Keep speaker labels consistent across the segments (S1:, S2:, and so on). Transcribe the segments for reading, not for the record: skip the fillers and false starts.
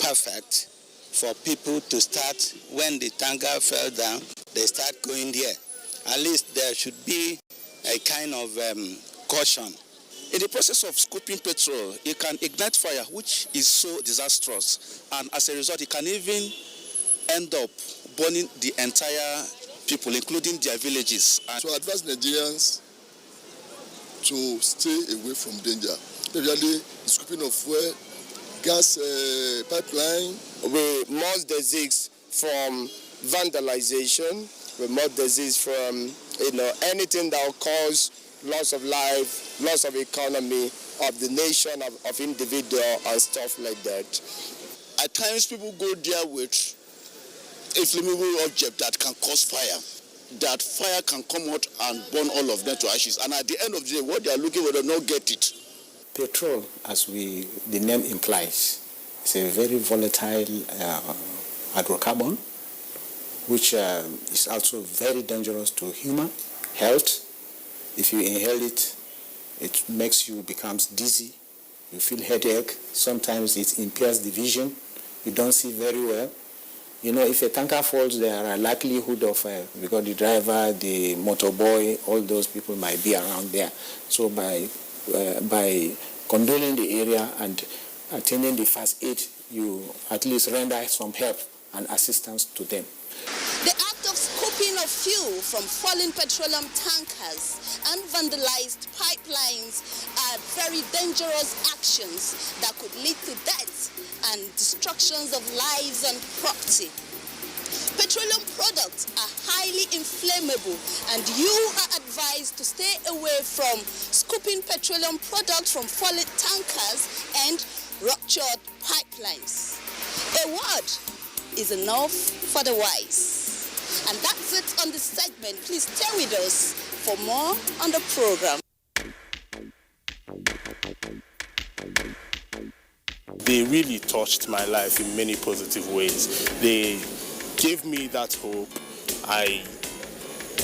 S1: perfect for people to start when the tanker fell down, they start going there. At least there should be a kind of caution.
S2: In the process of scooping petrol, it can ignite fire, which is so disastrous. And as a result, it can even end up burning the entire people, including their villages.
S3: And so I advise Nigerians to stay away from danger, especially the scooping of fuel, gas pipeline.
S4: We must desist from vandalization. We must desist from anything that will cause loss of life, loss of economy of the nation, of individual and stuff like that.
S2: At times people go there with a flammable object that can cause fire. That fire can come out and burn all of them to ashes. And at the end of the day, what they are looking for, they don't get it.
S5: Petrol, as the name implies, is a very volatile hydrocarbon, which is also very dangerous to human health. If you inhale it, it makes you become dizzy. You feel headache. Sometimes it impairs the vision. You don't see very well. You know, if a tanker falls, there are a likelihood of, because the driver, the motorboy, all those people might be around there. So by controlling the area and attending the first aid, you at least render some help and assistance to them.
S6: The act of scooping of fuel from fallen petroleum tankers and vandalized pipelines are very dangerous actions that could lead to death and destructions of lives and property. Petroleum products are highly inflammable, and you are advised to stay away from scooping petroleum products from fallen tankers and ruptured pipelines. A word is enough for the wise. And that's it on this segment. Please stay with us for more on the program.
S7: They really touched my life in many positive ways. They gave me that hope. I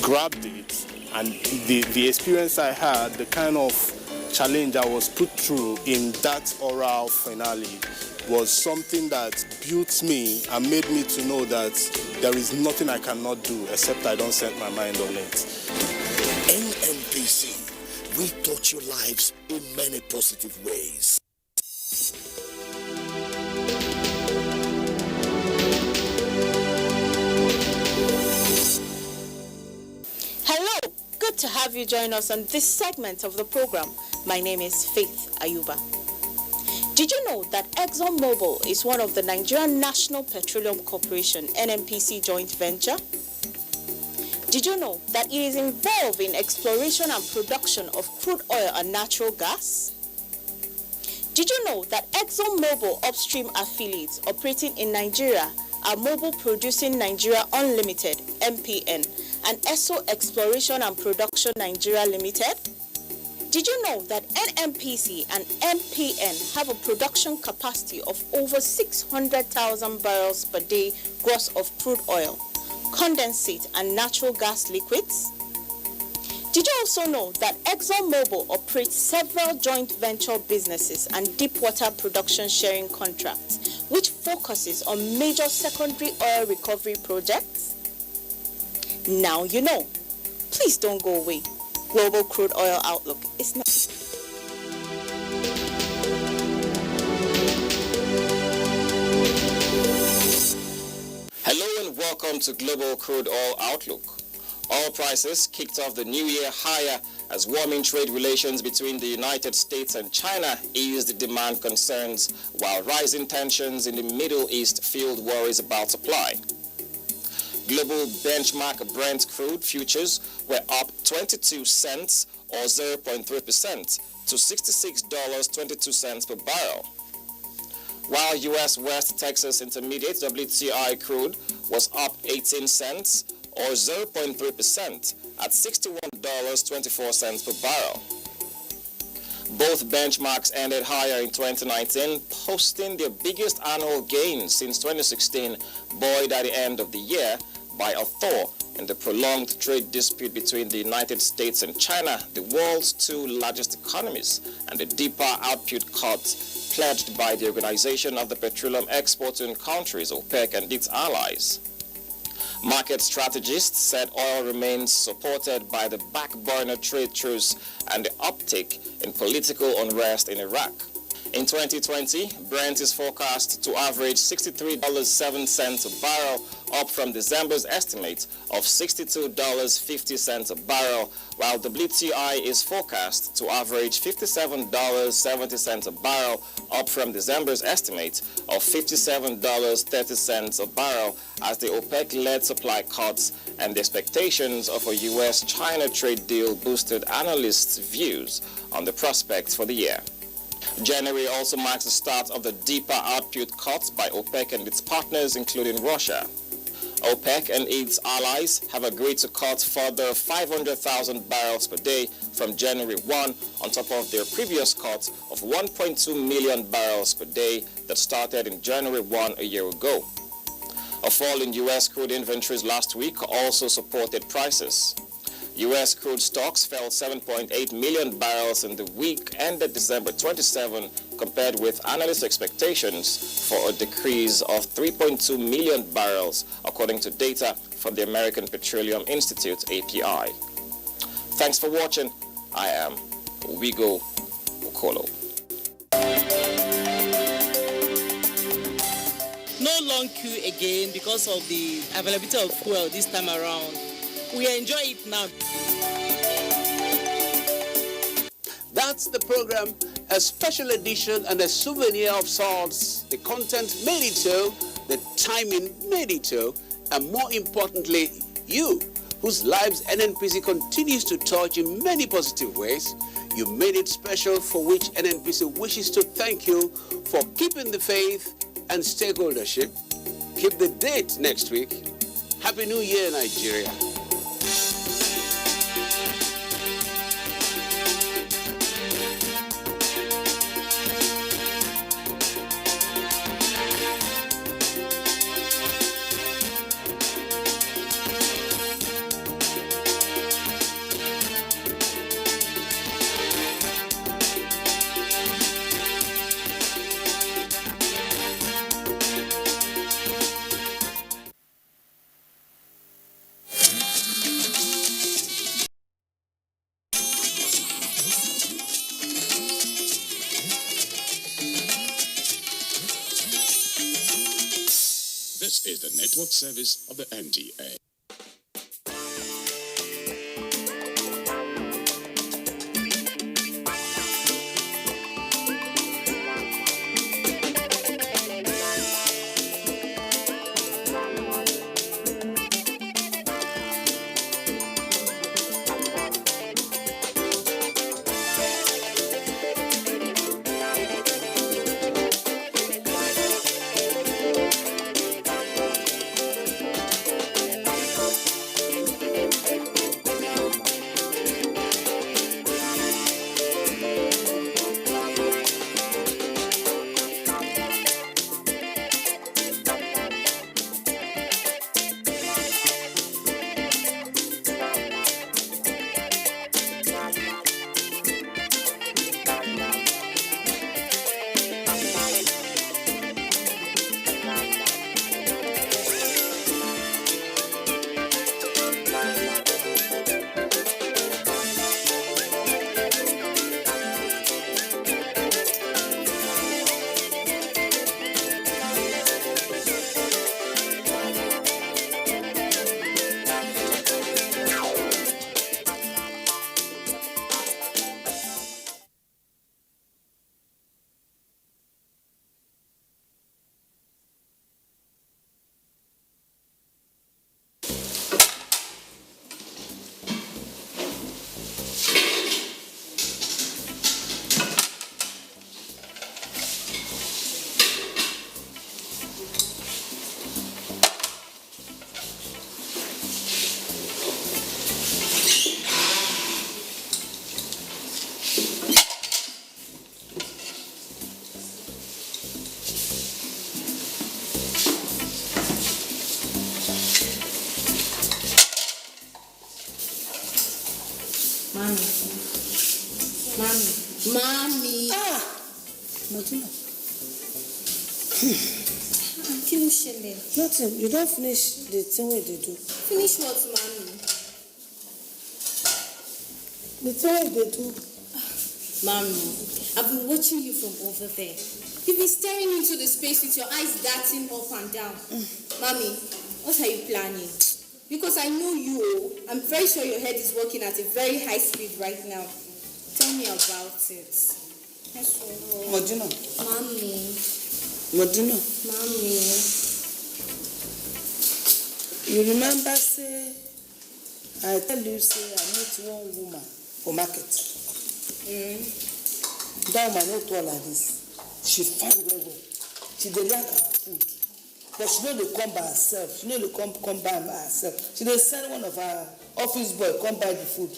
S7: grabbed it, and the experience I had, the kind of challenge I was put through in that oral finale was something that built me and made me to know that there is nothing I cannot do except I don't set my mind on it.
S8: NNPC, we touch your lives in many positive ways.
S6: Hello, good to have you join us on this segment of the program. My name is Faith Ayuba. Did you know that ExxonMobil is one of the Nigerian National Petroleum Corporation NNPC joint venture? Did you know that it is involved in exploration and production of crude oil and natural gas? Did you know that ExxonMobil upstream affiliates operating in Nigeria are Mobil Producing Nigeria Unlimited, MPN, and ESSO Exploration and Production Nigeria Limited? Did you know that NNPC and MPN have a production capacity of over 600,000 barrels per day gross of crude oil, condensate, and natural gas liquids? Did you also know that ExxonMobil operates several joint venture businesses and deepwater production sharing contracts, which focuses on major secondary oil recovery projects? Now you know. Please don't go away. Global Crude Oil Outlook is not.
S4: Hello and welcome to Global Crude Oil Outlook. Oil prices kicked off the new year higher as warming trade relations between the United States and China eased the demand concerns, while rising tensions in the Middle East fueled worries about supply. Global benchmark Brent crude futures were up 22 cents or 0.3% to $66.22 per barrel. While U.S. West Texas Intermediate WTI crude was up 18 cents or 0.3% at $61.24 per barrel. Both benchmarks ended higher in 2019, posting their biggest annual gain since 2016, buoyed at the end of the year by a thaw in the prolonged trade dispute between the United States and China, the world's two largest economies, and the deeper output cuts pledged by the Organization of the Petroleum Exporting Countries, OPEC, and its allies. Market strategists said oil remains supported by the back burner trade truce and the uptick in political unrest in Iraq. In 2020, Brent is forecast to average $63.07 a barrel, up from December's estimate of $62.50 a barrel, while WTI is forecast to average $57.70 a barrel, up from December's estimate of $57.30 a barrel, as the OPEC-led supply cuts and the expectations of a U.S.-China trade deal boosted analysts' views on the prospects for the year. January also marks the start of the deeper output cuts by OPEC and its partners, including Russia. OPEC and its allies have agreed to cut further 500,000 barrels per day from January 1 on top of their previous cut of 1.2 million barrels per day that started in January 1 a year ago. A fall in U.S. crude inventories last week also supported prices. U.S. crude stocks fell 7.8 million barrels in the week ended December 27, compared with analyst expectations for a decrease of 3.2 million barrels, according to data from the American Petroleum Institute, API. Thanks for watching. I am Wigo Okolo.
S9: No long queue again because of the availability of fuel this time around. We enjoy it now.
S10: That's the program, a special edition and a souvenir of sorts. The content made it so, the timing made it so, and more importantly, you, whose lives NNPC continues to touch in many positive ways. You made it special, for which NNPC wishes to thank you for keeping the faith and stakeholdership. Keep the date next week. Happy New Year, Nigeria.
S11: This is the network service of the NTA.
S9: Mommy.
S12: Mommy.
S9: Ah! Martina.
S12: Nothing. You don't finish the thing where they do.
S13: Finish what, mommy?
S12: The thing where they do.
S13: Mommy, I've been watching you from over there. You've been staring into the space with your eyes darting up and down. Mommy, what are you planning? Because I know you. I'm very sure your head is working at a very high speed right now. Tell me about it.
S12: Modino.
S13: Mommy.
S12: Modino.
S13: Mommy.
S12: You remember, say, I tell you, say, I meet one woman for market. That woman not tall like this. She fine very well. She dey like our food. But she no dey come by herself. She no dey come by herself. She dey send one of her office boy come buy the food.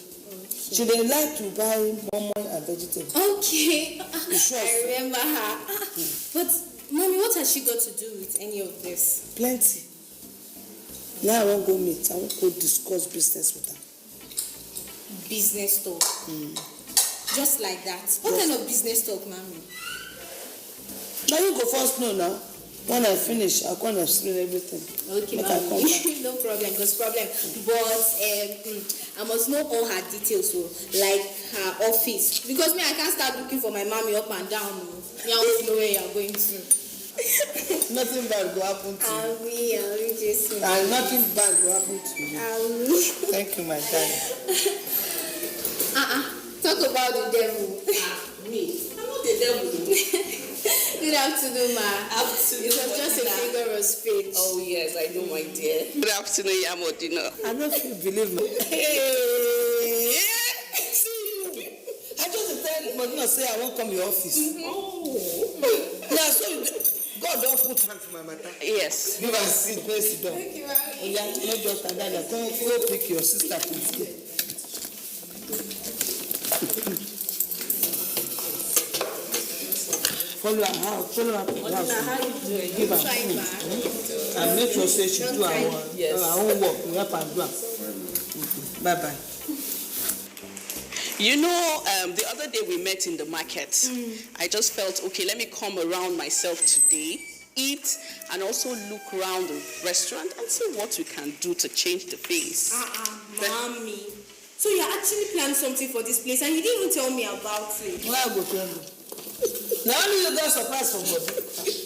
S12: She dey like to buy momo and vegetables.
S13: Okay. I remember her. But, Mommy, what has she got to do with any of this?
S12: Plenty. Now I won't go meet. I won't go discuss business with her.
S13: Business talk? Just like that? What kind of business talk, Mommy?
S12: Now you go first know now. When I finish, I'll come and explain everything.
S13: Okay, Mommy. No problem, because problem. But I must know all her details, so, like her office. Because me, I can't start looking for my mommy up and down. Me, I want to know where you're going to.
S12: Nothing bad will happen to you.
S13: I'll just.
S12: And nothing bad will happen to you. Thank you, my darling.
S13: Talk about the devil.
S9: Me? I'm not the devil.
S13: Good afternoon, ma.
S9: Afternoon.
S13: It was just a figure of speech.
S9: Oh, yes, I know, my dear.
S14: Good afternoon, Yamodino.
S12: I don't feel believe me. Hey, see you. I just tell Modino say I won't come to your office. Yeah, so God don't put hand for my matter.
S14: Yes.
S12: Give us seat, where sit down.
S13: Thank you, ma.
S12: Yeah, not just like that. Go pick your sister from school. Follow her house. Follow her to the house.
S13: How you doing?
S12: Give her
S13: Fine, ma.
S12: food. And make sure say she do her own work. We help her do her. Bye-bye.
S14: You know, the other day we met in the market. I just felt, okay, let me come around myself today, eat, and also look around the restaurant and see what we can do to change the face.
S13: Mommy. So you actually planned something for this place and you didn't even tell me about it.
S12: Where I go tell you? Now only you got surprise for body.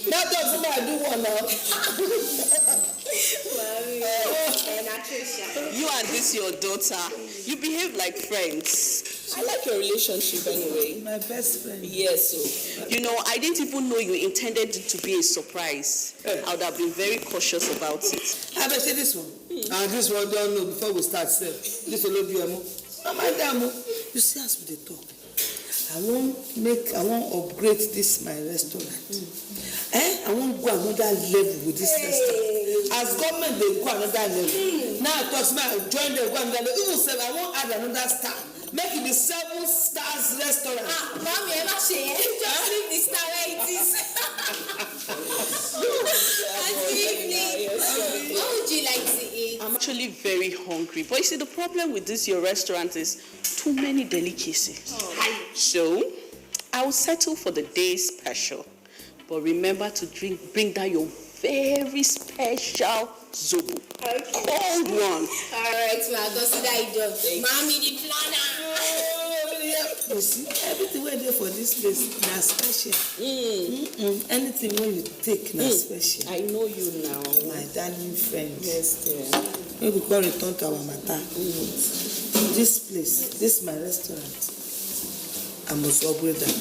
S12: That does somebody do one now.
S14: You and this your daughter, you behave like friends.
S9: I like your relationship anyway.
S12: My best friend.
S9: Yes, so.
S14: You know, I didn't even know you intended it to be a surprise. I would have been very cautious about it.
S12: I bet say this one. And this one don't know before we start sell. This will be a mo. Oh my damn. You see us with the talk. I won't upgrade this my restaurant. I won't go another level with this restaurant. As government they go another level. Now I talk about join them go another level. Even say I won't add another star. Make it the 7 stars restaurant.
S13: Mommy, I'm not sure. Just leave the star where it is. What would you like to eat?
S14: I'm actually very hungry. But you see, the problem with this your restaurant is too many delicacies. So, I'll settle for the day special. But remember to bring down your very special zobo.
S13: Okay.
S14: Cold one.
S13: All right, ma. Consider it done. Mommy, the planner.
S12: You see, everything we're there for this place na special. Anything when you take na special.
S9: I know you now.
S12: My darling friend.
S9: Yes, dear.
S12: Maybe we can return to our matter. This place, this my restaurant. I must upgrade that.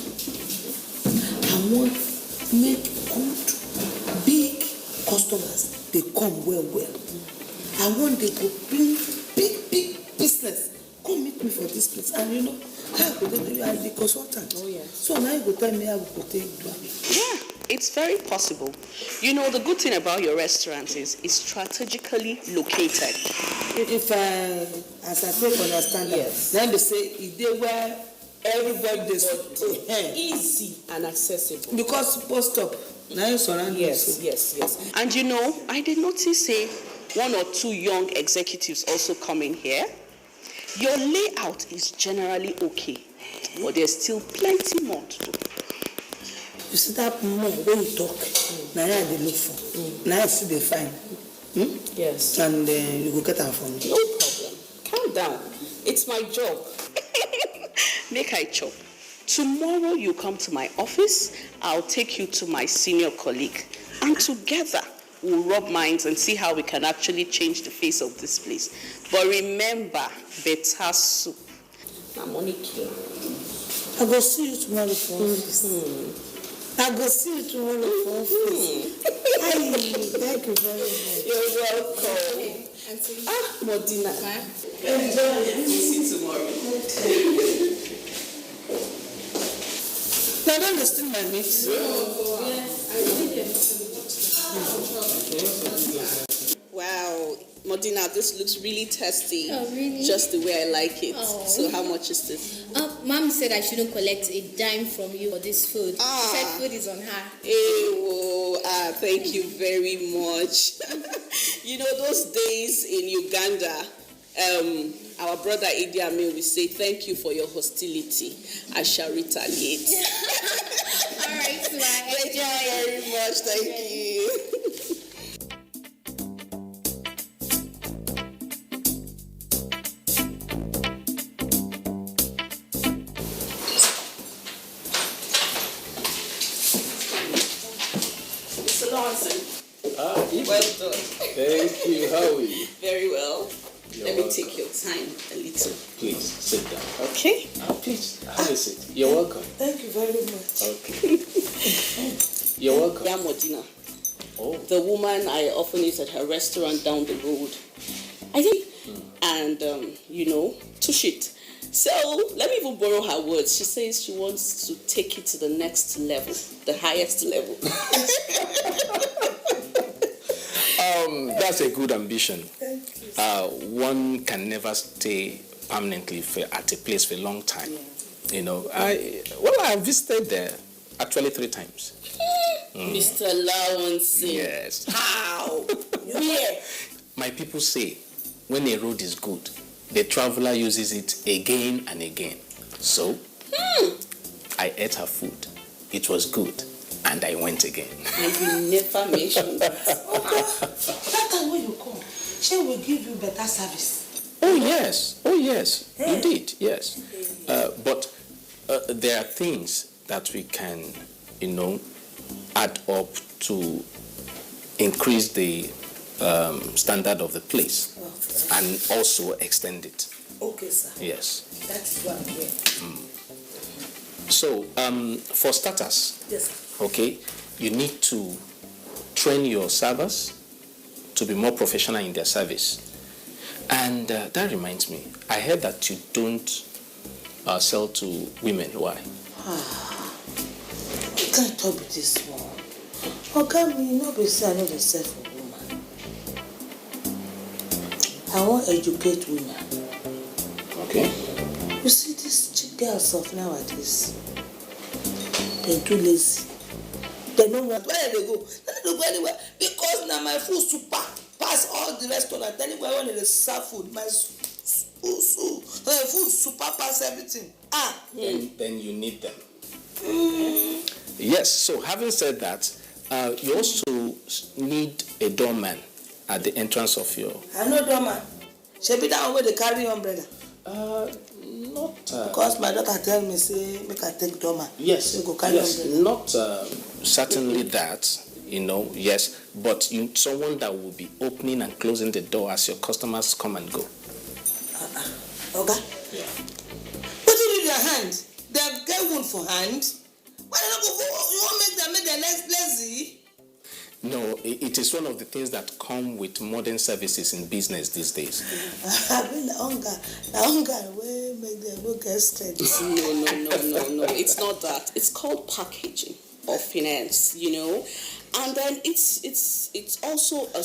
S12: I want make good, big customers. They come well. I want they go bring big business. Come meet me for this place. And you know, how I go tell you as the consultant.
S9: Oh, yeah.
S12: So now you go tell me how we go take do it.
S14: Yeah, it's very possible. You know, the good thing about your restaurant is it's strategically located.
S12: If as I take understand
S9: yes.
S12: Then they say if they were everybody they
S9: easy and accessible.
S12: Because post stop now you surround
S9: yes.
S14: And you know, I did notice say 1 or 2 young executives also come in here. Your layout is generally okay, but there's still plenty more to do.
S12: You see that more when you talk, now they look for. Now I see they find.
S14: Yes.
S12: And you go get them for me.
S14: No problem. Calm down. It's my job. Make I chop. Tomorrow you come to my office. I'll take you to my senior colleague. And together we'll rub minds and see how we can actually change the face of this place. But remember, better soup. Na money king.
S12: I go see you tomorrow for office. I go see you tomorrow for office. Thank you very much.
S14: You're welcome.
S13: Auntie.
S14: Modina.
S12: Enjoy.
S14: See you tomorrow.
S12: Now don't steal my meat.
S14: Wow, Modina, this looks really tasty.
S13: Oh, really?
S14: Just the way I like it.
S13: Oh.
S14: So how much is this?
S13: Mom said I shouldn't collect a dime from you for this food. She said food is on her.
S14: Thank you very much. You know, those days in Uganda, our brother Idi Amin will say, thank you for your hostility. I shall retaliate.
S13: All right, so
S14: Thank you very much. Thank you. Well done.
S15: Thank you. How are you?
S14: Very well.
S15: You're
S14: Let me
S15: welcome.
S14: take your time a little.
S15: Please sit down.
S14: Okay.
S15: Please have a seat. You're welcome.
S12: Thank you very much.
S15: Okay. You're welcome.
S14: Yeah, Modina.
S15: Oh.
S14: The woman I often eat at her restaurant down the road. I think, and touch it. So let me even borrow her words. She says she wants to take it to the next level, the highest level.
S5: That's a good ambition. One can never stay permanently at a place for a long time. Yeah. You know, I have visited there actually 3 times.
S14: Mr. Lawansi.
S5: Yes.
S14: How? Where?
S5: My people say when a road is good, the traveler uses it again and again. So, I ate her food. It was good. And I went again.
S14: And you never mentioned that.
S12: That time when you come, she will give you better service.
S5: Oh, yes. Hey. Indeed, yes. But there are things that we can, add up to increase the standard of the place and also extend it.
S12: Okay, sir.
S5: Yes.
S12: That is what I'm doing.
S5: So, for starters,
S12: yes, sir.
S5: Okay, you need to train your servers to be more professional in their service. And that reminds me, I heard that you don't sell to women. Why?
S12: You can't talk with this one. Okay, me not be say I know the sell for woman. I want to educate women.
S5: Okay.
S12: You see these cheap girls of nowadays, they're too lazy. They don't want where they go. They don't go anywhere because now my food super pass all the restaurants. Anywhere when they serve food, my food super pass everything.
S5: Then you need them. Yes. So having said that, you also need a doorman at the entrance of your.
S12: I know doorman. She be that way they carry umbrella.
S5: Not.
S12: Because my daughter tell me say make I take doorman.
S5: Yes.
S12: So go carry umbrella.
S5: Not certainly that. Yes, but someone that will be opening and closing the door as your customers come and go.
S12: Okay.
S5: Yeah.
S12: What do you do with your hand? They get wound for hand. Why they not go? You want make their legs lazy?
S5: No, it is one of the things that come with modern services in business these days.
S12: I mean the hunger will make them go get straight.
S14: No. It's not that. It's called packaging of finance, and then it's also a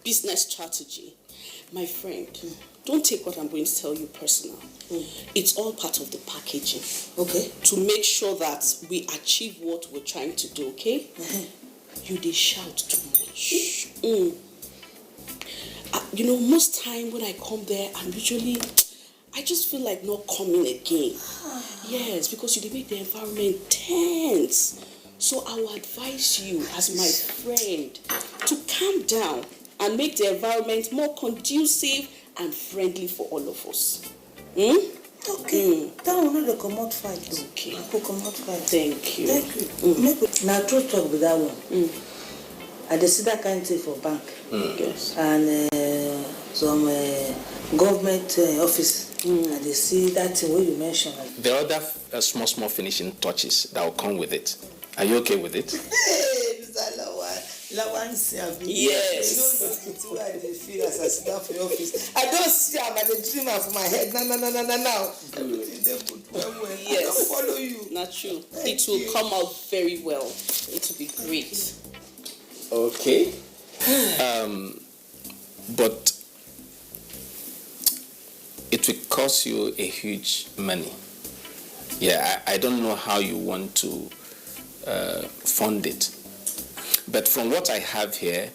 S14: business strategy. My friend, don't take what I'm going to tell you personal. It's all part of the packaging. Okay. To make sure that we achieve what we're trying to do. Okay. You they shout too much. Most time when I come there, I just feel like not coming again. Yes, because you make the environment tense. So I will advise you, as my friend, to calm down and make the environment more conducive and friendly for all of us.
S12: Okay. That will not the commode fight.
S14: Okay.
S12: I could commode fight.
S14: Thank you.
S12: Thank you. Now, true talk with that one. I dey see that kind of thing for bank.
S14: Yes.
S12: And some government office. I dey see that thing what you mentioned.
S15: There are other small finishing touches that will come with it. Are you okay with it?
S12: Hey, Mr. Lawan,
S14: yes.
S12: You know I dey feel as I sit down for your office. I don't see am, I dey dream am for my head. Now. Everything dey good well.
S14: Yes.
S12: I don't follow you.
S14: Not true. It will come out very well. It will be great.
S15: Okay. But it will cost you a huge money. Yeah, I don't know how you want to fund it. But from what I have here,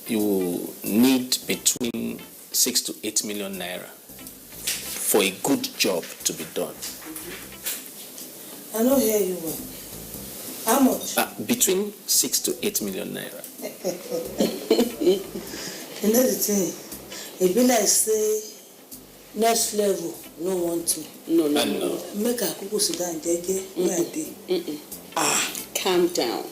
S15: you need between 6 to 8 million naira for a good job to be done.
S12: I don't hear you well. How much?
S15: Between 6 to 8 million naira.
S12: You know the thing, it be like say next level no want me.
S14: No.
S12: Make a cuckoo sit down where I dey.
S14: Calm down.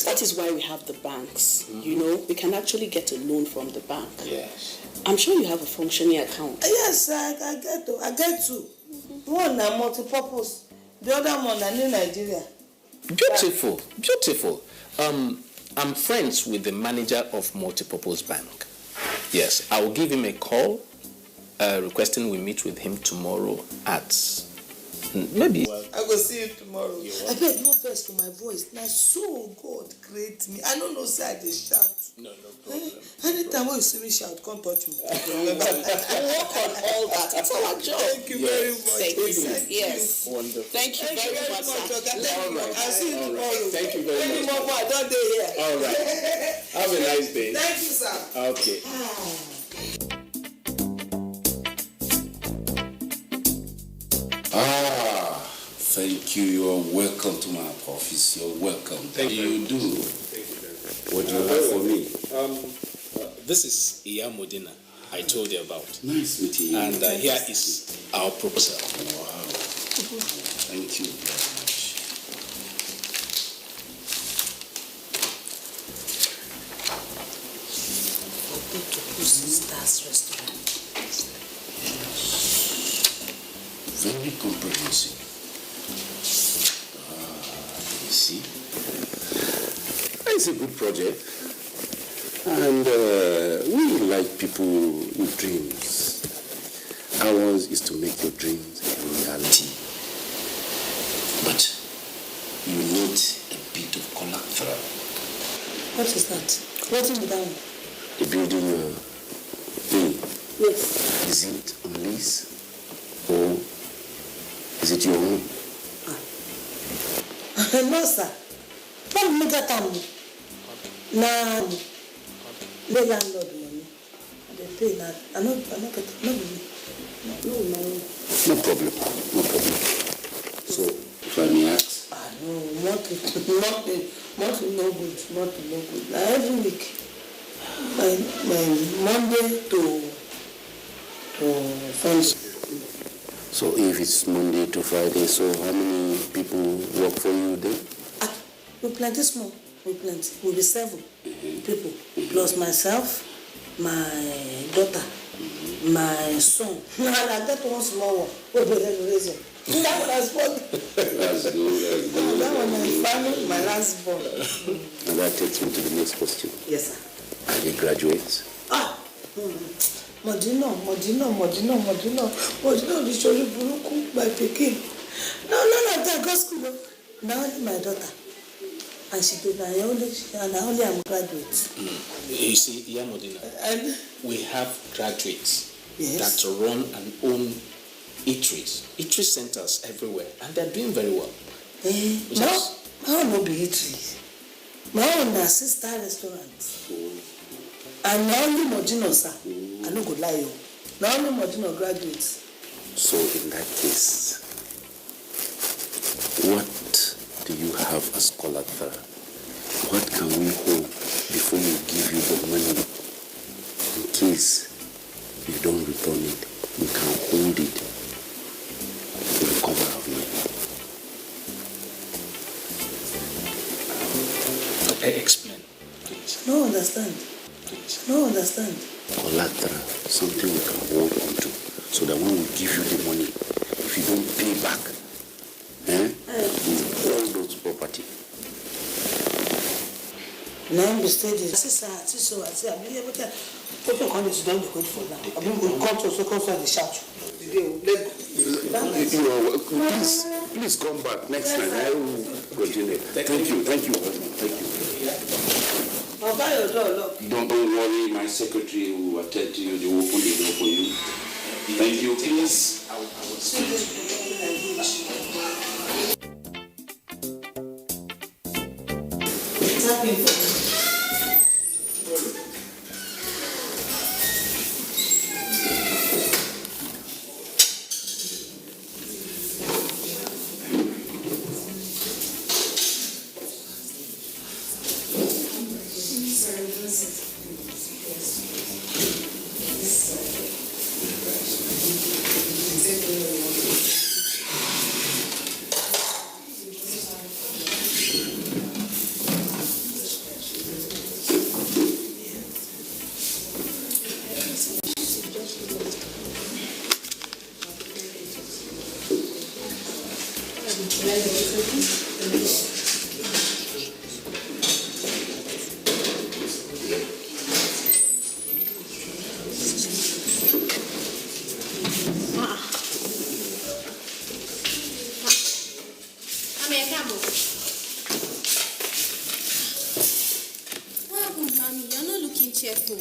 S14: That is why we have the banks. You know, we can actually get a loan from the bank.
S15: Yes.
S14: I'm sure you have a functioning account.
S12: Yes, I get two. One na multi-purpose, the other one na New Nigeria.
S15: Beautiful. I'm friends with the manager of Multipurpose Bank. Yes, I will give him a call, requesting we meet with him tomorrow at maybe.
S12: I go see you tomorrow. I beg no first for my voice. Now so God create me. I don't know say I dey shout.
S15: No problem.
S12: Anytime when you see me shout, come touch me.
S14: We'll work on all that. It's our job.
S12: Thank you very much.
S14: Thank you. Yes.
S15: Wonderful.
S14: Thank you very much.
S12: All right. I'll see you tomorrow.
S15: Thank you very much.
S12: More, I don't day here.
S15: All right. Have a nice day.
S12: Thank you, sir.
S15: Okay.
S16: Thank you. You are welcome to my office. You're welcome.
S15: Thank you.
S16: Do.
S15: What do you have for me? This is Iya Modena I told you about.
S16: Nice meeting you.
S15: And here is our proposal.
S16: Wow. Thank you very much.
S12: Stars restaurant.
S16: Very comprehensive. You see, it's a good project, and we like people with dreams. Ours is to make your dreams a reality, but you need a bit of collateral.
S12: What is that? What is that?
S16: The building thing.
S12: Yes.
S16: Is it on lease or is it your own?
S12: No, sir. Don't make that time. Now, the landlord money. They pay that. I not get it. No.
S16: No problem. So, if I may ask.
S12: No, monthly no good. Now every week, my Monday to Sunday.
S16: So if it's Monday to Friday, so how many people work for you then?
S12: We plenty small. We plenty. We'll be 7 people. Plus myself, my daughter, my son. I got one small one. We'll be raising. That one has born.
S16: That's good.
S12: That one my family, my last born.
S16: And that takes me to the next question.
S12: Yes, sir.
S16: Are they graduates?
S12: Modino, the story Buruku, my Pekin. No, none of that go school. Now only my daughter. And she did I only am graduate.
S15: You see, Iya Modena, we have graduates that run and own eatery centers everywhere, and they're doing very well.
S12: My own will be eatery. My own is sister restaurant. And now only Modino, sir. I no go lie you. Now only Modino graduates.
S16: So in that case, What do you have as collateral? What can we hold before we give you the money? In case you don't return it, we can hold it to recover our money.
S15: Explain, please.
S12: No understand. No understand.
S16: Collateral, something we can hold on to, so that when we give you the money, if you don't pay back, we hold those property.
S12: Now we stay this. Sister, I say, I believe every time. Open condos, you don't be good for now. I mean, we come to the shout.
S16: Please come back next time. I will continue. Thank you very much. Thank you.
S12: I'll buy your door, look.
S16: Don't worry, my secretary will attend to you. They will open the door for you. Thank you, please. I will speak to you.
S12: It's happening for me.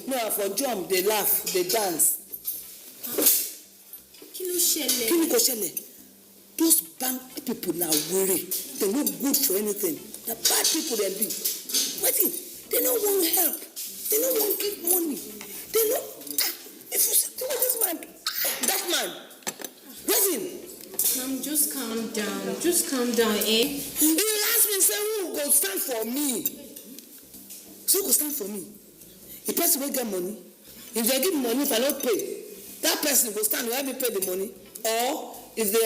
S12: No, for jump, they laugh, they dance.
S13: Kí ló ṣẹlẹ̀?
S12: Kí ni kò ṣẹlẹ̀? Those bank people now worry. They no good for anything. The bad people they be. Waiting, they don't want help. They don't want give money. They no. If you see what this man, that man, waiting.
S13: Mom, just calm down. Just calm down, eh?
S12: You ask me, say who go stand for me? So go stand for me. The person will get money. If they give me money, if I don't pay, that person will stand, will help me pay the money. Or if the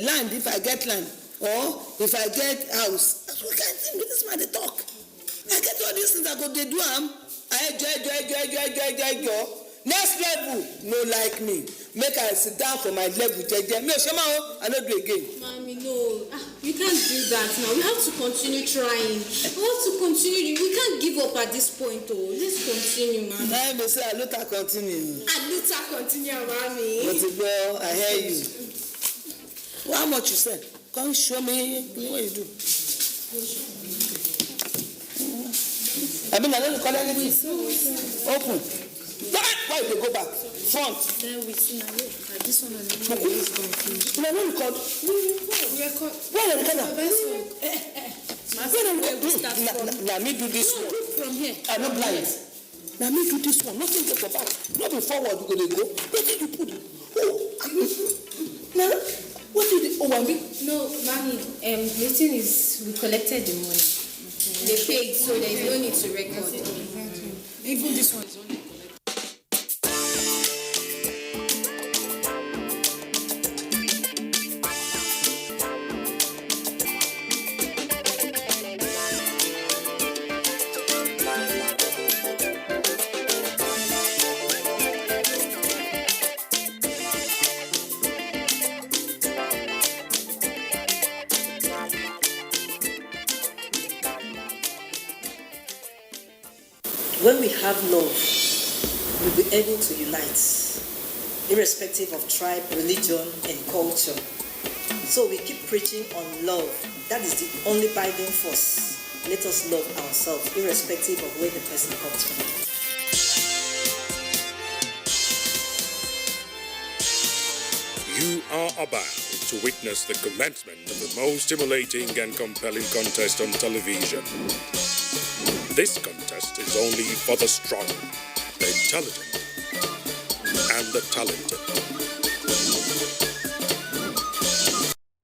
S12: land, if I get land, or if I get house, that's what kind of thing with this man they talk. I get all these things I go, they do them. I enjoy. Next level, no like me. Make I sit down for my level. Me, I don't do again.
S13: Mommy, no. You can't do that now. We have to continue trying. We have to continue. We can't give up at this point, oh. Let's continue, man.
S12: I may say, I continue.
S13: Continue, mommy.
S12: But girl, I hear you. Well, how much you said? Come show me what you do. I mean, I don't call anything. Open. Why they go back? Front.
S13: Then we see now. This one is confused.
S12: No, no record.
S13: We record.
S12: Where the recorder?
S13: Now
S12: me do this one.
S13: From here.
S12: I'm not blind. Now me do this one. Nothing go for back. Not be forward. Go they go. Where did you put it? Now, what did it?
S13: No, mommy. The thing is, we collected the money. They paid, so there is no need to record.
S9: Even this one is only.
S17: When we have love, we'll be able to unite, irrespective of tribe, religion, and culture. So we keep preaching on love. That is the only binding force. Let us love ourselves, irrespective of where the person comes from.
S18: You are about to witness the commencement of the most stimulating and compelling contest on television. This contest is only for the strong, the intelligent, and the talented.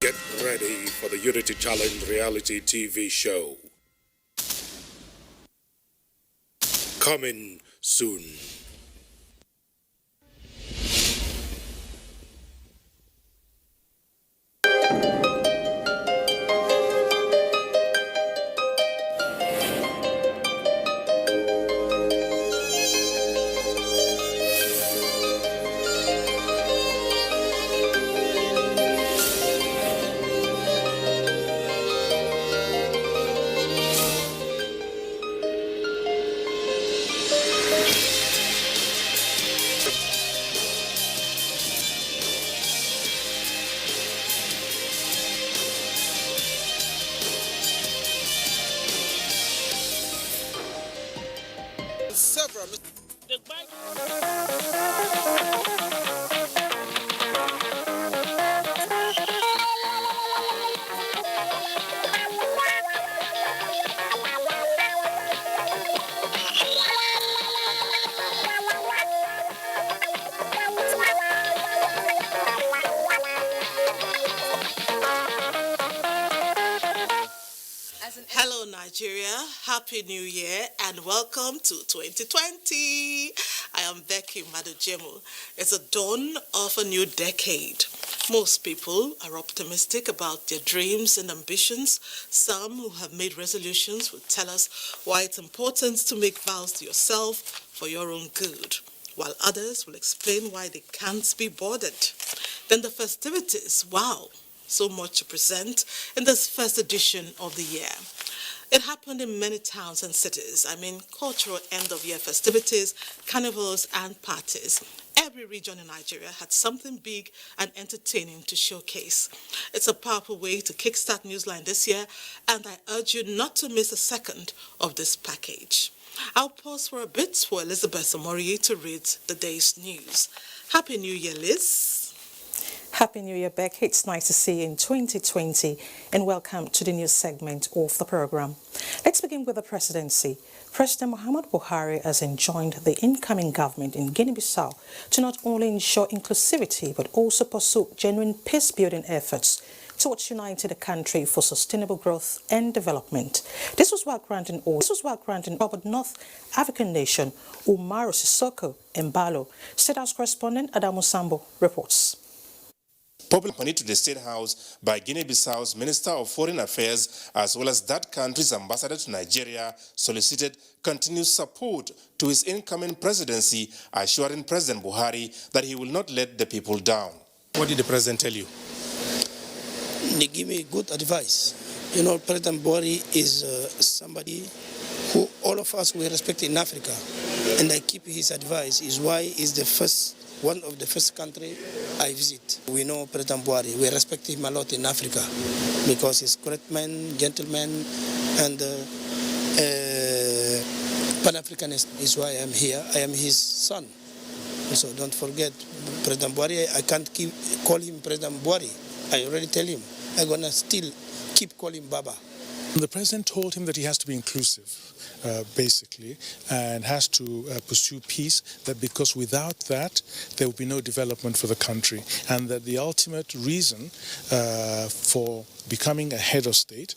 S18: Get ready for the Unity Challenge reality TV show. Coming soon.
S19: Hello Nigeria, Happy New Year and welcome to 2020. I am Becky Madujemo. It's a dawn of a new decade. Most people are optimistic about their dreams and ambitions. Some who have made resolutions will tell us why it's important to make vows to yourself for your own good, while others will explain why they can't be bothered. Then the festivities, wow, so much to present in this first edition of the year. It happened in many towns and cities. Cultural end-of-year festivities, carnivals, and parties. Every region in Nigeria had something big and entertaining to showcase. It's a powerful way to kickstart Newsline this year, and I urge you not to miss a second of this package. I'll pause for a bit for Elizabeth Omoriye to read the day's news. Happy New Year, Liz.
S20: Happy New Year, Beck. It's nice to see you in 2020 and welcome to the news segment of the program. Let's begin with the presidency. President Muhammadu Buhari has enjoined the incoming government in Guinea-Bissau to not only ensure inclusivity but also pursue genuine peace-building efforts towards uniting the country for sustainable growth and development. This was while granting Robert North African nation Umaru Sissoko Embalo. State House correspondent Adamu Sambo reports.
S21: Publicly to the State House by Guinea-Bissau's Minister of Foreign Affairs, as well as that country's ambassador to Nigeria, solicited continued support to his incoming presidency, assuring President Buhari that he will not let the people down. What did the president tell you?
S22: They give me good advice. President Buhari is somebody who all of us we respect in Africa, and I keep his advice. Is why he's one of the first country I visit. We know President Buhari. We respect him a lot in Africa because he's a great man, gentleman, and Pan-Africanist is why I'm here. I am his son. So don't forget, President Buhari, I can't call him President Buhari. I already tell him. I'm going to still keep calling Baba.
S23: The president told him that he has to be inclusive, basically, and has to pursue peace, that because without that, there will be no development for the country, and that the ultimate reason for becoming a head of state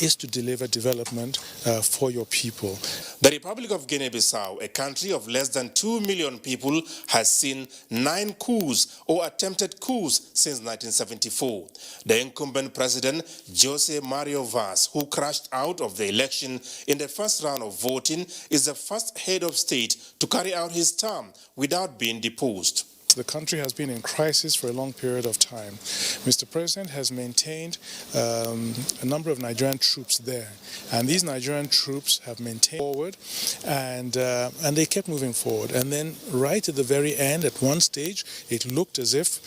S23: is to deliver development for your people.
S21: The Republic of Guinea-Bissau, a country of less than 2 million people, has seen 9 coups or attempted coups since 1974. The incumbent president, Jose Mario Vaz, who crashed out of the election in the first round of voting, is the first head of state to carry out his term without being deposed.
S23: The country has been in crisis for a long period of time. Mr. President has maintained a number of Nigerian troops there, and these Nigerian troops have maintained forward, and they kept moving forward. And then right at the very end, at one stage, it looked as if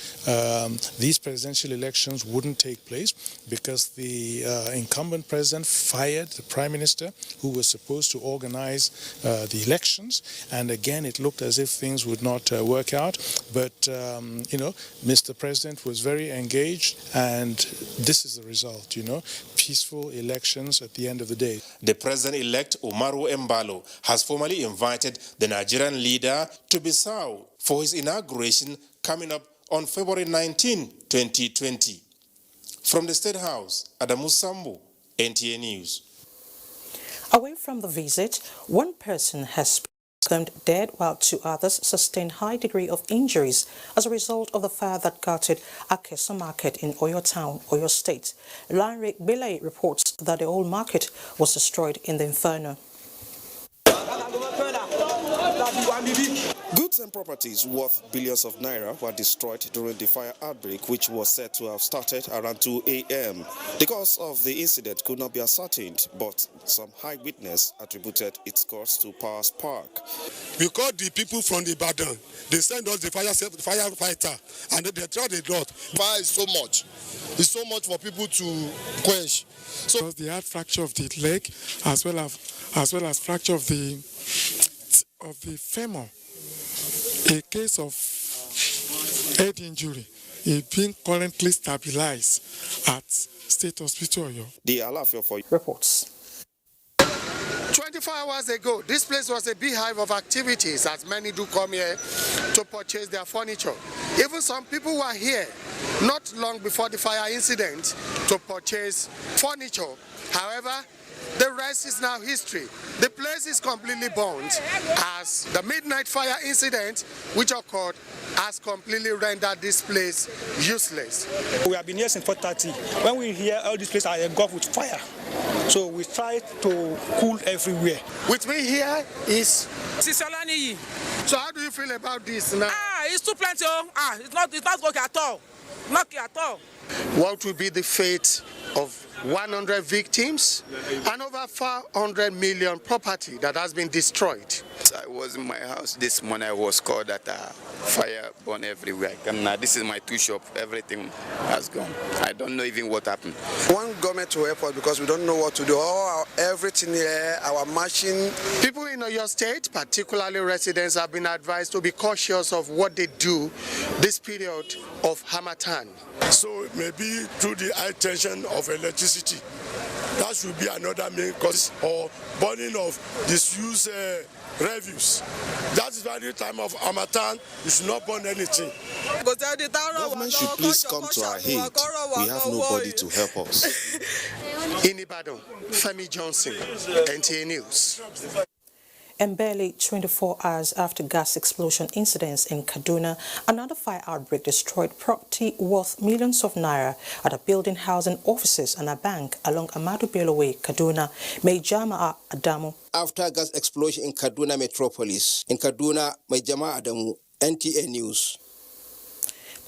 S23: these presidential elections wouldn't take place because the incumbent president fired the prime minister who was supposed to organize the elections, and again it looked as if things would not work out. But, Mr. President was very engaged, and this is the result, peaceful elections at the end of the day.
S21: The president-elect Umaru Embalo has formally invited the Nigerian leader to Bissau for his inauguration coming up on February 19, 2020. From the State House, Adamu Sambo, NTA News.
S20: Away from the visit, one person has been confirmed dead while 2 others sustained high degree of injuries as a result of the fire that gutted Akeso Market in Oyo Town, Oyo State. Lanrick Belay reports that the old market was destroyed in the inferno.
S1: Goods and properties worth billions of naira were destroyed during the fire outbreak, which was said to have started around 2 a.m. The cause of the incident could not be ascertained, but some eyewitness attributed its cause to power spark.
S2: We called the people from the Ibadan. They sent us the firefighter, and they tried a lot. Fire is so much. It's so much for people to quench.
S23: So they had fracture of the leg, as well as fracture of the femur. A case of head injury is being currently stabilized at State Hospital.
S1: The Alafia for
S20: reports.
S3: 24 hours ago, this place was a beehive of activities, as many do come here to purchase their furniture. Even some people were here not long before the fire incident to purchase furniture. However, the rest is now history. The place is completely burnt, as the midnight fire incident which occurred has completely rendered this place useless.
S24: We have been here since 4:30. When we hear all these places are engulfed with fire, so we try to cool everywhere.
S3: With me here is
S25: Sisolani.
S3: So how do you feel about this now?
S25: It's too plenty. It's not working at all. Not at all.
S3: What will be the fate of 100 victims and over 400 million property that has been destroyed?
S26: I was in my house this morning. I was called that fire burned everywhere. And this is my 2 shop. Everything has gone. I don't know even what happened.
S27: One government to help us because we don't know what to do. Everything here, our machine.
S3: People in your state, particularly residents, have been advised to be cautious of what they do this period of Harmattan.
S2: So maybe through the high tension of electricity, that should be another main cause, or burning of disused refuse. That is why the time of Harmattan, you should not burn anything.
S27: Government should please come to our aid. We have nobody to help us.
S3: In Ibadan, Femi Johnson, NTA News.
S20: And barely 24 hours after gas explosion incidents in Kaduna, another fire outbreak destroyed property worth millions of naira at a building housing offices and a bank along Amadu Bello Way, Kaduna. Majama Adamu.
S28: After gas explosion in Kaduna metropolis, Majama Adamu, NTA News.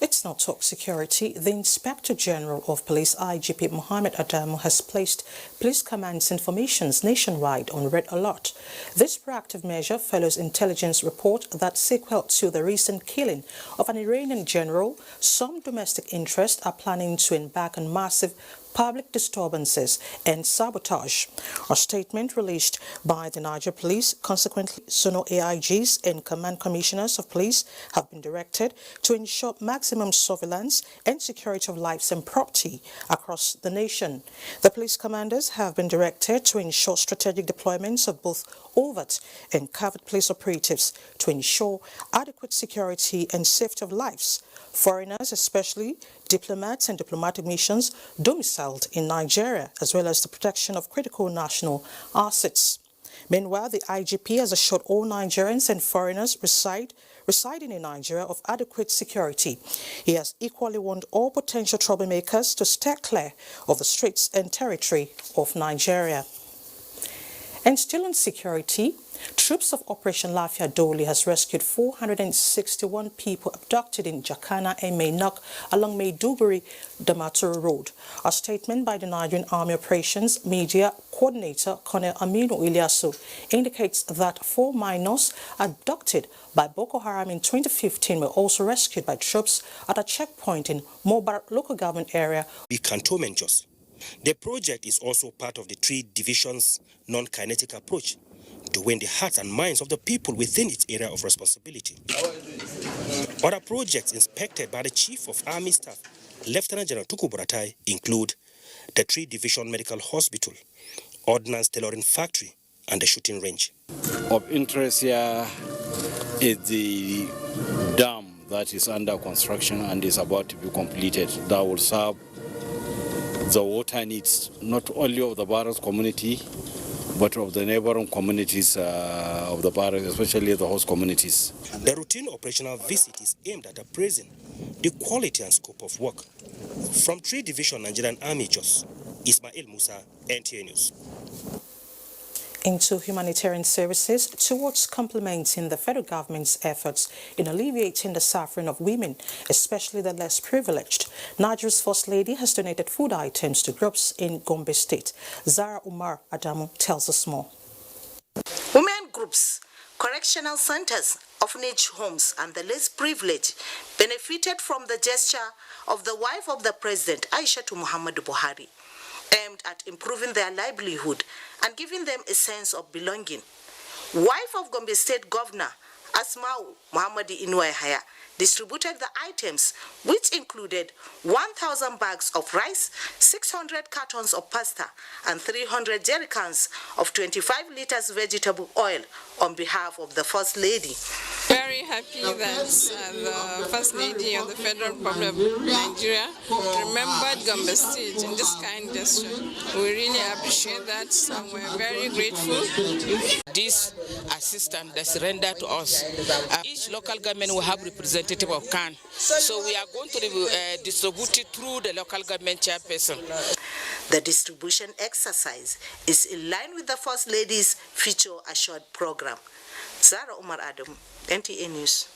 S20: Let's now talk security. The Inspector General of Police, IGP Mohammed Adamu, has placed Police Command's informations nationwide on red alert. This proactive measure follows intelligence report that sequel to the recent killing of an Iranian general, some domestic interests are planning to embark on massive public disturbances and sabotage. A statement released by the Niger Police, consequently, zonal AIGs and command commissioners of police have been directed to ensure maximum surveillance and security of lives and property across the nation. The police commanders have been directed to ensure strategic deployments of both overt and covert police operatives to ensure adequate security and safety of lives. Foreigners, especially diplomats and diplomatic missions domiciled in Nigeria, as well as the protection of critical national assets. Meanwhile, the IGP has assured all Nigerians and foreigners residing in Nigeria of adequate security. He has equally warned all potential troublemakers to stay clear of the streets and territory of Nigeria. And still on security, troops of Operation Lafia Doli has rescued 461 people abducted in Jakana and Mainok along Maiduguri-Damaturu Road. A statement by the Nigerian Army Operations Media Coordinator Colonel Aminu Ilyasu indicates that 4 minors abducted by Boko Haram in 2015 were also rescued by troops at a checkpoint in Mobar local government area.
S29: Be cantonment just. The project is also part of the 3 divisions non-kinetic approach to win the hearts and minds of the people within its area of responsibility. Other projects inspected by the Chief of Army Staff, Lieutenant General Tuku Buratai, include the 3 Division Medical Hospital, Ordnance Tailoring Factory, and the shooting range.
S30: Of interest here is the dam that is under construction and is about to be completed. That will serve the water needs, not only of the Barras community, but of the neighboring communities of the Barras, especially the host communities.
S29: The routine operational visit is aimed at appraising the quality and scope of work. From 3 Division Nigerian Army JOS, Ismail Musa, NTA News.
S20: Into humanitarian services towards complementing the federal government's efforts in alleviating the suffering of women, especially the less privileged. Nigeria's First Lady has donated food items to groups in Gombe State. Zara Umar Adamu tells us more.
S4: Women groups, correctional centers, orphanage homes and the less privileged benefited from the gesture of the wife of the president, Aishatu Muhammadu Buhari, aimed at improving their livelihood and giving them a sense of belonging. Wife of Gombe State Governor Asmau Muhammadi Inuayahaya distributed the items, which included 1,000 bags of rice, 600 cartons of pasta, and 300 jerrycans of 25 liters vegetable oil on behalf of the First Lady.
S5: Very happy that the First Lady of the Federal Republic of Nigeria remembered Gombe State in this kind gesture. We really appreciate that and we're very grateful.
S6: This assistance that's rendered to us, each local government will have representative of CAN. So we are going to distribute it through the local government chairperson.
S4: The distribution exercise is in line with the First Lady's Future Assured program. Zara Umar Adam, NTA News.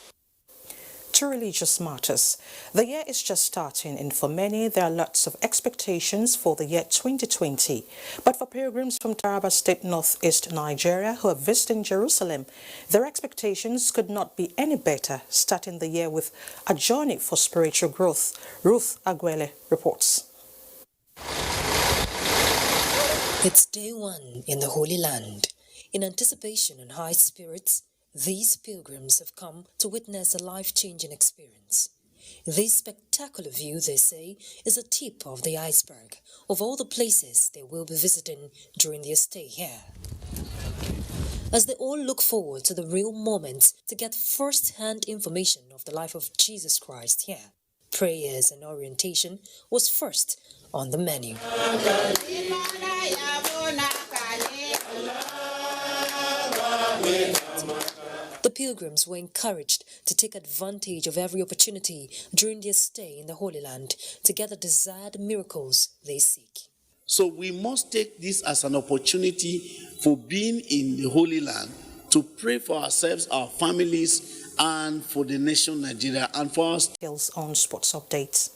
S20: To religious matters, the year is just starting, and for many there are lots of expectations for the year 2020. But for pilgrims from Taraba State, northeast Nigeria who are visiting Jerusalem, their expectations could not be any better, starting the year with a journey for spiritual growth. Ruth Aguele reports.
S7: It's day one in the Holy Land. In anticipation and high spirits, these pilgrims have come to witness a life-changing experience. This spectacular view, they say, is a tip of the iceberg of all the places they will be visiting during their stay here. As they all look forward to the real moments to get first-hand information of the life of Jesus Christ here, prayers and orientation was first on the menu. The pilgrims were encouraged to take advantage of every opportunity during their stay in the Holy Land to get the desired miracles they seek.
S8: So we must take this as an opportunity for being in the Holy Land to pray for ourselves, our families, and for the nation Nigeria, and for our
S20: skills on sports updates.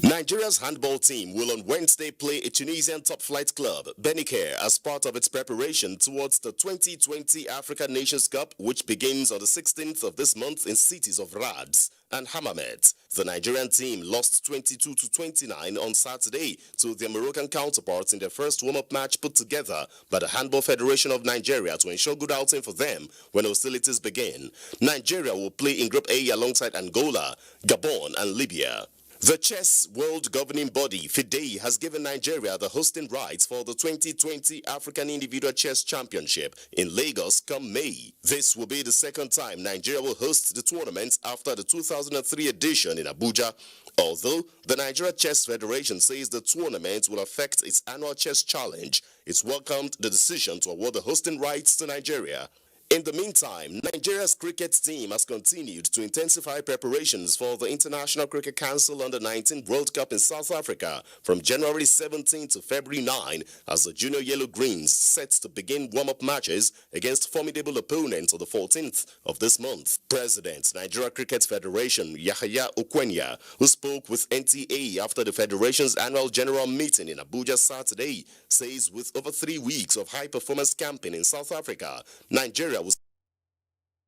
S10: Nigeria's handball team will on Wednesday play a Tunisian top-flight club, Benicare, as part of its preparation towards the 2020 African Nations Cup, which begins on the 16th of this month in cities of Rads and Hammamet. The Nigerian team lost 22-29 on Saturday to their Moroccan counterparts in their first warm-up match put together by the Handball Federation of Nigeria to ensure good outing for them when hostilities begin. Nigeria will play in Group A alongside Angola, Gabon and Libya. The chess world governing body, FIDE, has given Nigeria the hosting rights for the 2020 African Individual Chess Championship in Lagos come May. This will be the second time Nigeria will host the tournament after the 2003 edition in Abuja. Although the Nigeria Chess Federation says the tournament will affect its annual chess challenge, it's welcomed the decision to award the hosting rights to Nigeria. In the meantime, Nigeria's cricket team has continued to intensify preparations for the International Cricket Council Under-19 World Cup in South Africa from January 17 to February 9 as the Junior Yellow Greens set to begin warm-up matches against formidable opponents on the 14th of this month. President, Nigeria Cricket Federation, Yahaya Okwenya, who spoke with NTA after the Federation's annual general meeting in Abuja Saturday, says with over 3 weeks of high-performance camping in South Africa, Nigeria was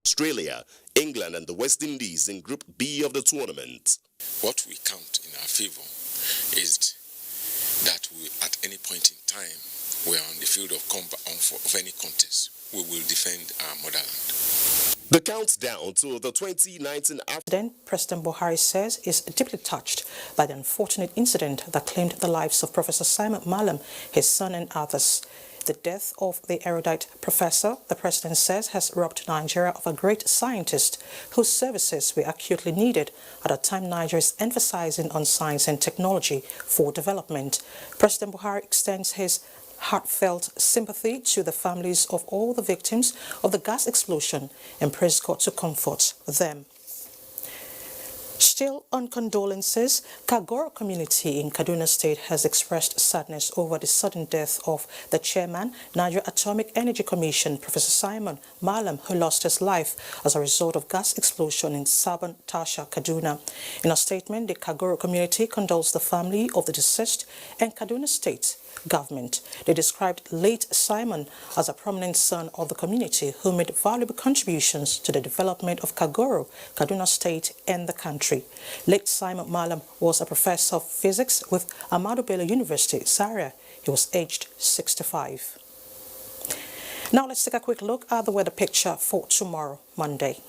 S10: Australia, England and the West Indies in Group B of the tournament.
S11: What we count in our favor is that we, at any point in time, we are on the field of any contest. We will defend our motherland.
S10: The countdown to the 2019
S20: President Buhari says is deeply touched by the unfortunate incident that claimed the lives of Professor Simon Malam, his son and others. The death of the erudite professor, the president says, has robbed Nigeria of a great scientist whose services were acutely needed at a time Nigeria is emphasizing on science and technology for development. President Buhari extends his heartfelt sympathy to the families of all the victims of the gas explosion and prays God to comfort them. Still on condolences, Kagoro community in Kaduna State has expressed sadness over the sudden death of the chairman, Nigeria Atomic Energy Commission, Professor Simon Malam, who lost his life as a result of gas explosion in Sabon Tasha, Kaduna. In a statement, the Kagoro community condoles the family of the deceased and Kaduna State government. They described late Simon as a prominent son of the community who made valuable contributions to the development of Kagoro, Kaduna State, and the country. Late Simon Malam was a professor of physics with Ahmadu Bello University, Zaria. He was aged 65. Now let's take a quick look at the weather picture for tomorrow, Monday.